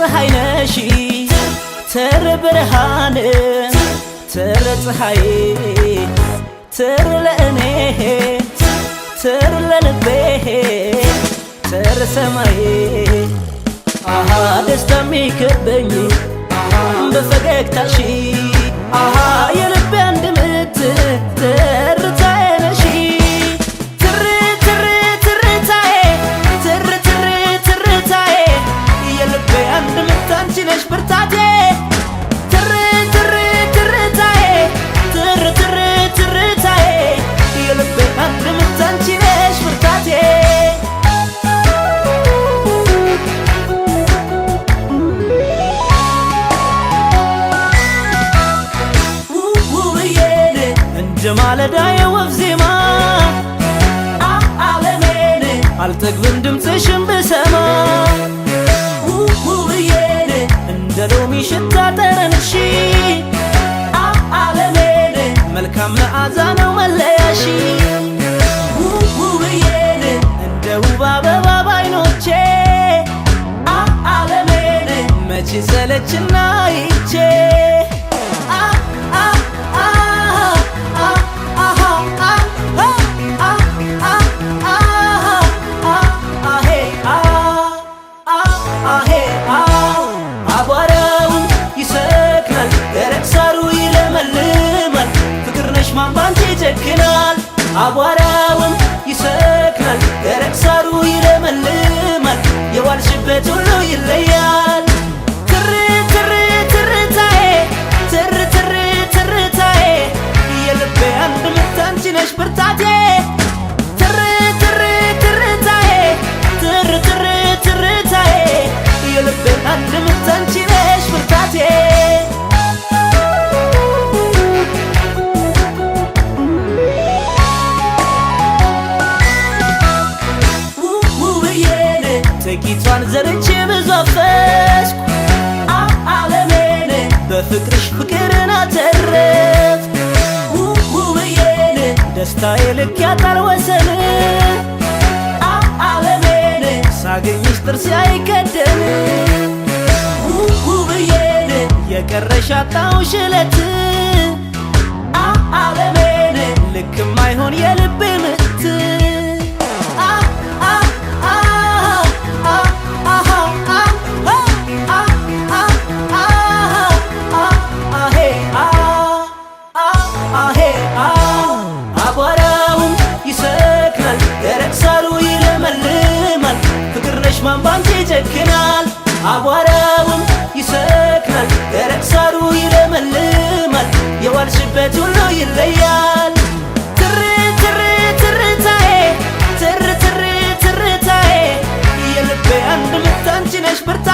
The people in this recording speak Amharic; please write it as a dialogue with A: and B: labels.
A: ፀሐይ ነሽ ተር ብርሃን ተር ፀሐይ ተር ለእኔ ተር ለልቤ ተር ሰማይ አሃ ደስታ የሚከበኝ በፈገግታሽ አሃ የልቤ አንድ ምት ትርታዬ ነሽ ትር ትር ትርታዬ ትር ትር ትርታዬ የልቤ አንድ ምት አንቺ ነሽ ብርታቴ ትር ትር ትርታዬ ትር ትር ትርታዬ የልቤ አንድ ምት አንቺ ነሽ ብርታቴ ማለዳ የወፍ ዜማ ዓለሜን አልጠግብም ድምፅሽን ብሰማ ውብዬን እንደ ሎሚ ሽታ ጠረንሽ ዓለሜን መልካም መዓዛ ነው መለያሽ ውብዬን እንደ ውብ አበባ ባይኖቼ ዓለሜን መቼ ሰለችና ይቼ አቧራውን ይሰክናል ደረቅ ሳሩ ይለመልማል ፍቅር ነሽ ማን ባንቺ ይጨክናል አቧራውን ይሰክናል ደረቅ ሳሩ ይለመልማል የዋልሽበት ሁሉ ይለያል ትር ትር ትርታዬ ትር ትር ትርታዬ የልቤ አንድ ምት አንቺ ነሽ ብርታቴ ትር ትር ትርታዬ ትር ትር ትርታዬ የልቤ አንድ ምት አንቺ ነሽ ብርታቴ ውብዬን ጥቂቷን ዘርቼ ብዙ አፈስኩ ዓለሜን በፍቅርሽ ፍቅርን አተረፍኩ ውብዬን ደስታዬ ልክ ያጣል ወሰን ዓለሜን ሳገኝሽ ጥርሴ አይከደን ውብዬን የቀረሽ አጣሁሽ እለት ዓለሜን ልክም አይሆን የልቤ ምት አቧራውን ይሰክናል ደረቅ ሳሩ ይለመልማል ፍቅር ነሽ ማን ባንቺ ይጨክናል አቧራውን ይሰክናል ደረቅ ሳሩ ይለመልማል የዋልሽበት ሁሉ ይለያል ትር ትር ትርታዬ ትር ትር ትርታዬ የልቤ አንድ ምት አንቺ ነሽ ብርታ